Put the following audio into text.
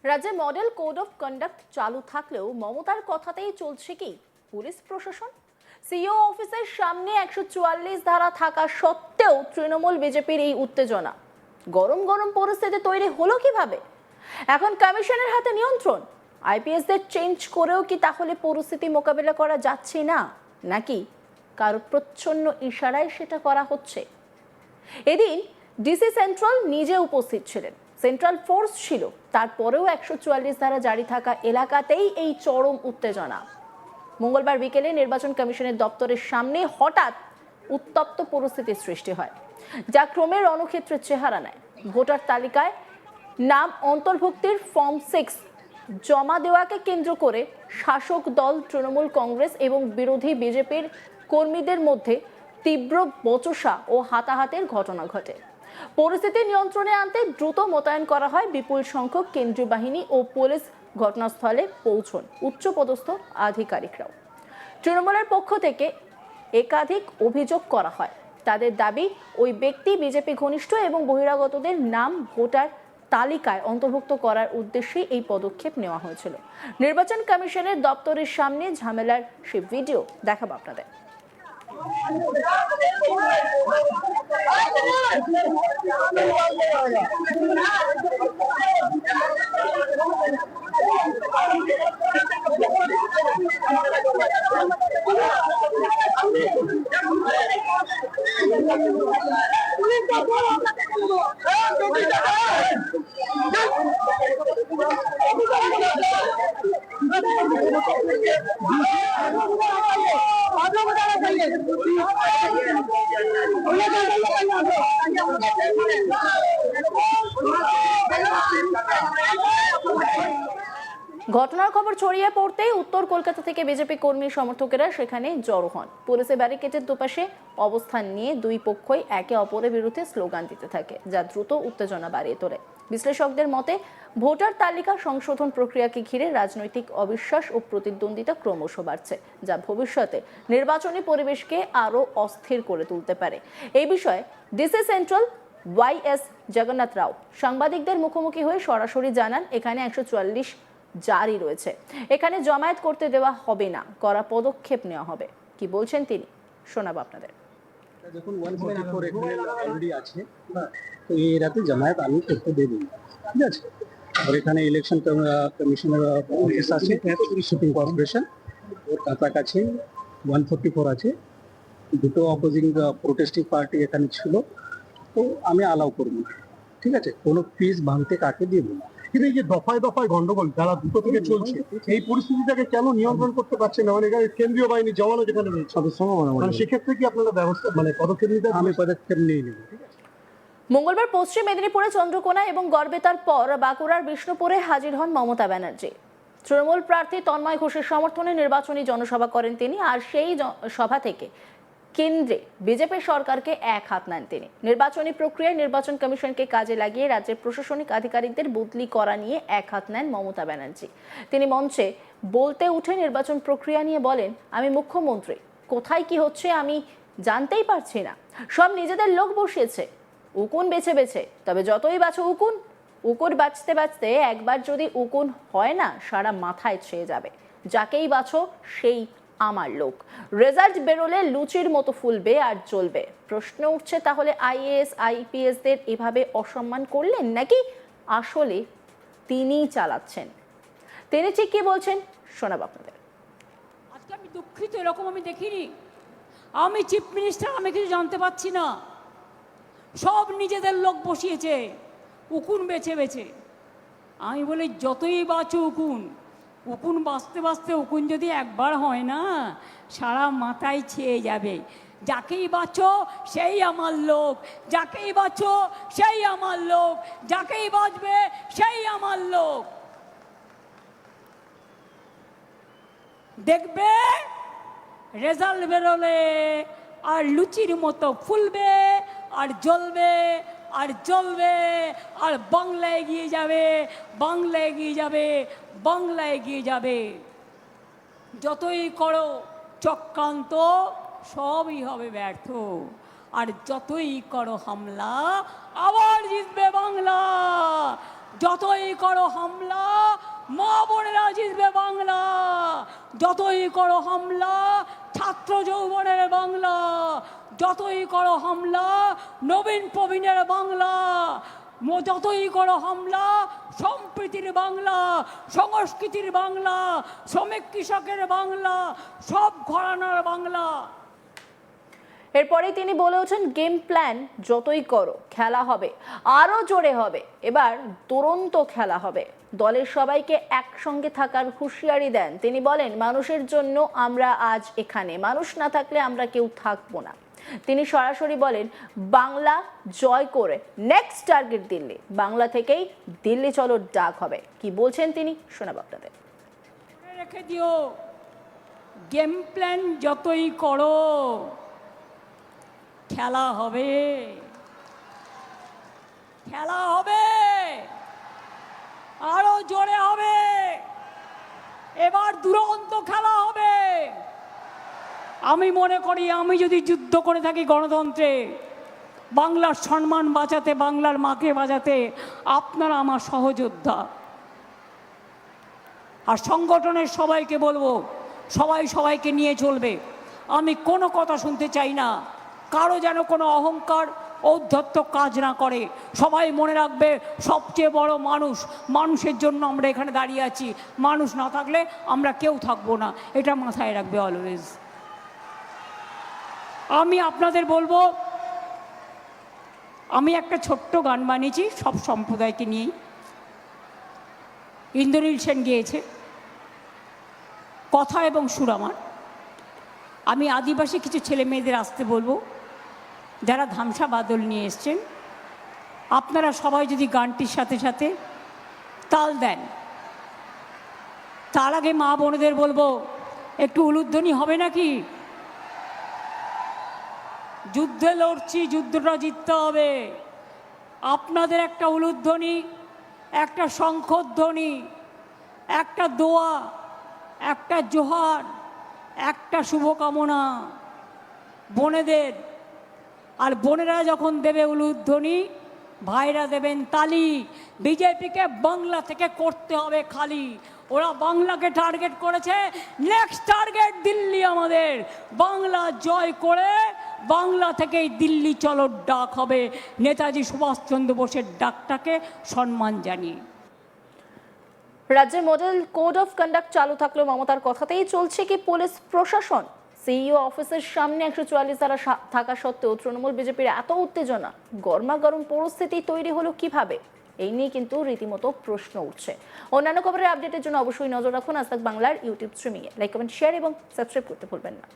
রাজ্যে model code of conduct চালু থাকলেও মমতার কথাতেই চলছে কি পুলিশ প্রশাসন? সিইও অফিসের সামনে 144 ধারা থাকা সত্ত্বেও তৃণমূল বিজেপির এই উত্তেজনা, গরম গরম পরিস্থিতি তৈরি হলো কিভাবে? এখন কমিশনের হাতে নিয়ন্ত্রণ, আইপিএসদের চেঞ্জ করেও কি তাহলে পরিস্থিতি মোকাবিলা করা যাচ্ছে না, নাকি কারো প্রচ্ছন্ন ইশারায় সেটা করা হচ্ছে? এদিন ডিসি সেন্ট্রাল নিজে উপস্থিত ছিলেন, সেন্ট্রাল ফোর্স ছিল, তারপরেও 144 ধারা জারি থাকা এলাকাতেই এই চরম উত্তেজনা। মঙ্গলবার বিকেলে নির্বাচন কমিশনের দপ্তরের সামনে হঠাৎ উত্তপ্ত পরিস্থিতির সৃষ্টি হয়, যা ক্রমে রণক্ষেত্রের চেহারা নেয়। ভোটার তালিকায় নাম অন্তর্ভুক্তির ফর্ম 6 জমা দেওয়াকে কেন্দ্র করে শাসক দল তৃণমূল কংগ্রেস এবং বিরোধী বিজেপির কর্মীদের মধ্যে তীব্র বচসা ও হাতাহাতির ঘটনা ঘটে। পরিস্থিতি নিয়ন্ত্রণে আনতে দ্রুত মোতায়েন করা হয় বিপুল সংখ্যক কেন্দ্রীয় বাহিনী ও পুলিশ। ঘটনাস্থলে পৌঁছন উচ্চপদস্থ আধিকারিকরাও। তৃণমূলের পক্ষ থেকে একাধিক অভিযোগ করা হয়। তাদের দাবি, ওই ব্যক্তি বিজেপি ঘনিষ্ঠ এবং বহিরাগতদের নাম ভোটার তালিকায় অন্তর্ভুক্ত করার উদ্দেশ্যে এই পদক্ষেপ নেওয়া হয়েছিল। নির্বাচন কমিশনের দপ্তরের সামনে ঝামেলার সেই ভিডিও দেখাবো আপনাদের। ঘটনার খবর ছড়িয়ে পড়তেই উত্তর কলকাতা থেকে বিজেপি কর্মী সমর্থকেরা সেখানে জড়ো হন। পুলিশের ব্যারিকেডের দুপাশে অবস্থান নিয়ে দুই পক্ষই একে অপরের বিরুদ্ধে স্লোগান দিতে থাকে, যা দ্রুত উত্তেজনা বাড়িয়ে তোলে। বিশ্লেষকদের মতে, ভোটার তালিকা সংশোধন প্রক্রিয়াকে ঘিরে রাজনৈতিক অবিশ্বাস ও প্রতিদ্বন্দ্বিতা ক্রমশ বাড়ছে, যা ভবিষ্যতে নির্বাচনী পরিবেশকে আরও অস্থির করে তুলতে পারে। এই বিষয়ে ডিসি সেন্ট্রাল YS জগন্নাথ রাও সাংবাদিকদের মুখোমুখি হয়ে সরাসরি জানান, এখানে 144 জারি রয়েছে, এখানে জমায়েত করতে দেওয়া হবে না, করা পদক্ষেপ নেওয়া হবে। কি বলছেন তিনি, শোনাবো আপনাদের। দেখুন 144 এখানে অলরেডি আছে, তো এই রাতে জামায়াত আমি করতে দেব না, ঠিক আছে। আর এখানে ইলেকশন কমিশনের অফিস আছে, শুটিং কর্পোরেশন, ওর কাছাকাছি 144 আছে। দুটো অপোজিং প্রোটেস্টিং পার্টি এখানে ছিল, তো আমি অ্যালাউ করব না, ঠিক আছে। কোনো পিস ভাঙতে কাকে দেব না। কিন্তু এই যে দফায় দফায় গন্ডগোল যারা দুটো থেকে চলছে, এই পরিস্থিতিটাকে কেন নিয়ন্ত্রণ করতে পারছে না? মানে এখানে কেন্দ্রীয় বাহিনী জওয়ানও যেখানে রয়েছে, মানে সেক্ষেত্রে কি আপনারা ব্যবস্থা মানে পদক্ষেপ নিতে? আমি পদক্ষেপ নিয়ে নেব, ঠিক আছে। মঙ্গলবার পশ্চিম মেদিনীপুরে চন্দ্রকোনা এবং গড়বেতার পর বাঁকুড়ার বিষ্ণুপুরে হাজির হন মমতা ব্যানার্জি। তৃণমূল প্রার্থী তন্ময় ঘোষের সমর্থনে নির্বাচনী জনসভা করেন তিনি, আর সেই সভা থেকে কেন্দ্রে বিজেপি সরকারকে এক হাত নেন তিনি। নির্বাচনী প্রক্রিয়ায় নির্বাচন কমিশনকে কাজে লাগিয়ে রাজ্যের প্রশাসনিক আধিকারিকদের বদলি করা নিয়ে এক হাত নেন মমতা ব্যানার্জি। তিনি মঞ্চে বলতে উঠে নির্বাচন প্রক্রিয়া নিয়ে বলেন, আমি মুখ্যমন্ত্রী, কোথায় কি হচ্ছে আমি জানতেই পারছি না, সব নিজেদের লোক বসিয়েছে উকুন বেছে বেছে, তবে যতই বাছো উকুন, উকুর বাঁচতে বাঁচতে একবার যদি উকুন হয় না, সারা মাথায় ছেয়ে যাবে। যাকেই বাছো সেই আমার লোক। রেজাল্ট বেরোলে লুচির মতো ফুলবে আর জ্বলবে। প্রশ্ন উঠছে, তাহলে IAS IPSদের এভাবে অসম্মান করলেন, নাকি আসলে তিনিই চালাচ্ছেন? তিনি ঠিক কি বলছেন শোনাব আপনাদের। আজকে আমি দুঃখিত, এরকম আমি দেখিনি। আমি চিফ মিনিস্টার, আমি কিছু জানতে পারছি না। সব নিজেদের লোক বসিয়েছে উকুন বেছে বেছে। আমি বলি, যতই বাঁচো উকুন, উকুন বাঁচতে বাঁচতে উকুন যদি একবার হয় না, সারা মাথায় ছেয়ে যাবে। যাকেই বাঁচো সেই আমার লোক, যাকেই বাঁচো সেই আমার লোক, যাকেই বাঁচবে সেই আমার লোক। দেখবে রেজাল্ট বেরোলে আর লুচির মতো ফুলবে আর জ্বলবে আর জ্বলবে, আর বাংলা এগিয়ে যাবে, বাংলা এগিয়ে যাবে, বাংলা এগিয়ে যাবে। যতই করো চক্রান্ত, সবই হবে ব্যর্থ। আর যতই করো হামলা, আবার জিতবে বাংলা। যতই করো হামলা মা বোনেরা জিতবে বাংলা, যতই করো হামলা ছাত্র যৌবনের বাংলা, যতই করো হামলা নবীন প্রবীণের বাংলা, যতই করো হামলা সম্প্রীতির বাংলা, সংস্কৃতির বাংলা, শ্রমিক কৃষকের বাংলা, সব ঘরানার বাংলা। এরপরেই তিনি বলে ওঠেন, গেম প্ল্যান যতই করো খেলা হবে আরো জোরে হবে, এবার দুরন্ত খেলা হবে। দলের সবাইকে একসঙ্গে থাকার হুঁশিয়ারি দেন তিনি। বলেন, মানুষের জন্য আমরা আজ এখানে, মানুষ না থাকলে আমরা কেউ থাকবো না। তিনি সরাসরি বলেন, বাংলা জয় করে নেক্সট টার্গেট দিল্লি, বাংলা থেকেই দিল্লি চলো ডাক হবে। কি বলছেন তিনি, শোনাবো আপনাদের। মনে রেখে দিও, গেম প্ল্যান যতই করো খেলা হবে, খেলা হবে, আরো জোরে হবে, এবার দুরন্ত খেলা হবে। আমি মনে করি, আমি যদি যুদ্ধ করে থাকি গণতন্ত্রে, বাংলার সম্মান বাঁচাতে, বাংলার মাকে বাঁচাতে, আপনারা আমার সহযোদ্ধা। আর সংগঠনের সবাইকে বলবো, সবাই সবাইকে নিয়ে চলবে। আমি কোনো কথা শুনতে চাই না, কারো যেন কোনো অহংকার ঔদ্ধত্য কাজ না করে। সবাই মনে রাখবে, সবচেয়ে বড় মানুষ, মানুষের জন্য আমরা এখানে দাঁড়িয়ে আছি। মানুষ না থাকলে আমরা কেউ থাকবো না, এটা মাথায় রাখবে অলওয়েজ। আমি আপনাদের বলবো, আমি একটা ছোট্ট গান বানিয়েছি সব সম্প্রদায়কে নিয়েই, ইন্দ্রনীল সেন গেয়েছে, কথা এবং সুর আমার। আমি আদিবাসী কিছু ছেলে মেয়েদের আসতে বলবো, যারা ধামসা বাদল নিয়ে এসছেন। আপনারা সবাই যদি গানটির সাথে সাথে তাল দেন। তার আগে মা বোনেদের বলবো, একটু উলুধ্বনি হবে নাকি? যুদ্ধে লড়ছি, যুদ্ধটা জিততে হবে। আপনাদের একটা উলুধ্বনি, একটা শঙ্খধ্বনি, একটা দোয়া, একটা জোহার, একটা শুভকামনা বোনেদের। আর বোনেরা যখন দেবে উলুধ্বনি, ভাইরা দেবেন তালি। বিজেপিকে বাংলা থেকে করতে হবে খালি। ওরা বাংলাকে টার্গেট করেছে, নেক্সট টার্গেট দিল্লি আমাদের। বাংলা জয় করে বাংলা থেকেই দিল্লি চলো ডাক হবে, নেতাজি সুভাষচন্দ্র বোসের ডাকটাকে সম্মান জানিয়ে। রাজ্যে মডেল কোড অফ কন্ডাক্ট চালু থাকলেও মমতার কথাতেই চলছে কি পুলিশ প্রশাসন? সিইও অফিসের সামনে 144 ধারা থাকা সত্ত্বেও তৃণমূল বিজেপির এত উত্তেজনা, গরমাগরম পরিস্থিতি তৈরি হলো কিভাবে? এই নিয়ে কিন্তু রীতিমতো প্রশ্ন উঠছে। অন্যান্য খবরের আপডেটের জন্য অবশ্যই নজর রাখুন আজ তাক বাংলার ইউটিউব স্ট্রিমিংয়ে। লাইক, কমেন্ট, শেয়ার এবং সাবস্ক্রাইব করতে ভুলবেন না।